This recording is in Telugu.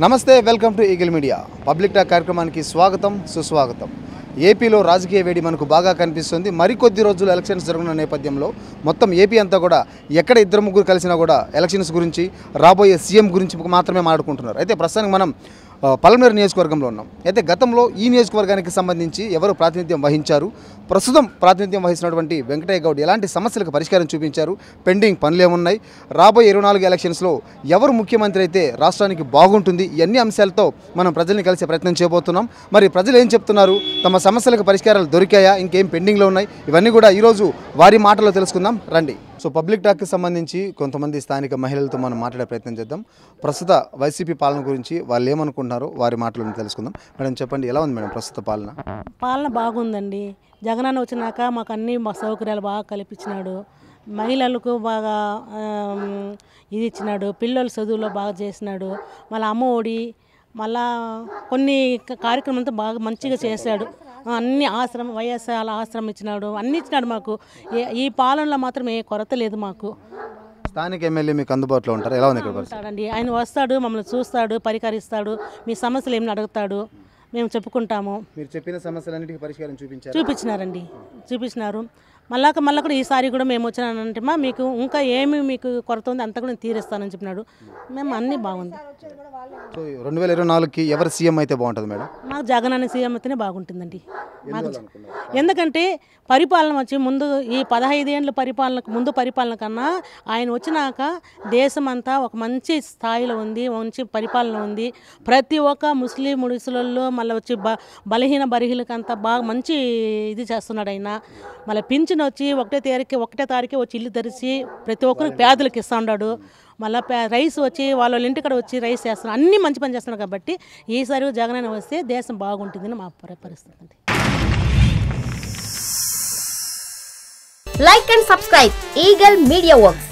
నమస్తే, welcome to eagle media. Public talk కార్యక్రమానికి స్వాగతం, సుస్వాగతం. ఏపీలో రాజకీయ వేడి మనకు బాగా కనిపిస్తుంది. మరికొద్ది రోజులు ఎలక్షన్స్ జరుగుతున్న నేపథ్యంలో మొత్తం ఏపీ అంతా కూడా ఎక్కడ ఇద్దరు ముగ్గురు కలిసినా కూడా ఎలక్షన్స్ గురించి, రాబోయే సీఎం గురించి మాత్రమే మాట్లాడుకుంటున్నారు. అయితే ప్రస్తుతానికి మనం పల్మనేరు నియోజకవర్గంలో ఉన్నాం. అయితే గతంలో ఈ నియోజకవర్గానికి సంబంధించి ఎవరు ప్రాతినిధ్యం వహించారు, ప్రస్తుతం ప్రాతినిధ్యం వహిస్తున్నటువంటి వెంకటయ్య గౌడ్ ఎలాంటి సమస్యలకు పరిష్కారం చూపించారు, పెండింగ్ పనులు ఏమున్నాయి, రాబోయే 24 ఎలక్షన్స్లో ఎవరు ముఖ్యమంత్రి అయితే రాష్ట్రానికి బాగుంటుంది, ఇవన్నీ అంశాలతో మనం ప్రజల్ని కలిసే ప్రయత్నం చేయబోతున్నాం. మరి ప్రజలు ఏం చెప్తున్నారు, తమ సమస్యలకు పరిష్కారాలు దొరికాయా, ఇంకేం పెండింగ్లో ఉన్నాయి, ఇవన్నీ కూడా ఈరోజు వారి మాటల్లో తెలుసుకుందాం రండి. సో పబ్లిక్ టాక్కి సంబంధించి కొంతమంది స్థానిక మహిళలతో మనం మాట్లాడే ప్రయత్నం చేద్దాం. ప్రస్తుత వైసీపీ పాలన గురించి వాళ్ళు ఏమనుకుంటున్నారో వారి మాటలను తెలుసుకుందాం. మేడం చెప్పండి, ఎలా ఉంది మేడం ప్రస్తుత పాలన? పాలన బాగుందండి. జగనన్న వచ్చినాక మాకు అన్ని సౌకర్యాలు బాగా కల్పించినాడు. మహిళలకు బాగా ఇది ఇచ్చినాడు. పిల్లల చదువులో బాగా చేసినాడు. మళ్ళీ అమ్మ ఒడి, మళ్ళా కొన్ని కార్యక్రమాలతో బాగా మంచిగా చేశాడు. అన్ని ఆశ్రమం, వైఎస్ఆర్ ఆశ్రమం ఇచ్చినాడు, అన్ని ఇచ్చినాడు మాకు. ఈ పాలనలో మాత్రం ఏ కొరత లేదు మాకు. స్థానిక ఎమ్మెల్యే మీకు అందుబాటులో ఉంటారు, ఎలా ఉంది ఇక్కడ? ఉంటాడండి, ఆయన వస్తాడు, మమ్మల్ని చూస్తాడు, పరికరిస్తాడు, మీ సమస్యలు ఏమైనా అడుగుతాడు, మేము చెప్పుకుంటాము. మీరు చెప్పిన సమస్యలన్నిటికీ పరిష్కారం చూపించినారు. మళ్ళా కూడా ఈసారి కూడా మేము వచ్చినానంటే మీకు ఇంకా ఏమి మీకు కొరత ఉంది అంతా కూడా నేను తీరుస్తానని చెప్పినాడు. మేము అన్నీ బాగుంది. సో 2024కి ఎవరు సీఎం అయితే బాగుంటుంది మేడం? మాకు జగన్ అనే సీఎం అయితేనే బాగుంటుందండి. మాకు ఎందుకంటే పరిపాలన వచ్చి ముందు ఈ 15 ఏళ్ళ పరిపాలనకు ముందు పరిపాలన కన్నా ఆయన వచ్చినాక దేశం అంతా ఒక మంచి స్థాయిలో ఉంది, మంచి పరిపాలన ఉంది. ప్రతి ఒక్క ముస్లింలు మళ్ళీ వచ్చి బలహీన బరిహీలకంతా బాగా మంచి ఇది చేస్తున్నాడు ఆయన. మళ్ళీ పింఛన్ వచ్చి ఒకటే తారీఖు వచ్చి ఇల్లు తెరిచి ప్రతి ఒక్కరికి పేదలకు ఇస్తూ ఉన్నాడు. మళ్ళీ రైస్ వచ్చి వాళ్ళ ఇంటికాడ వచ్చి రైస్ చేస్తున్నారు. అన్నీ మంచి పని చేస్తున్నారు. కాబట్టి ఈసారి జగన్ వస్తే దేశం బాగుంటుందని మా పరిస్థితి అండి. Like and subscribe Eagle Media Works.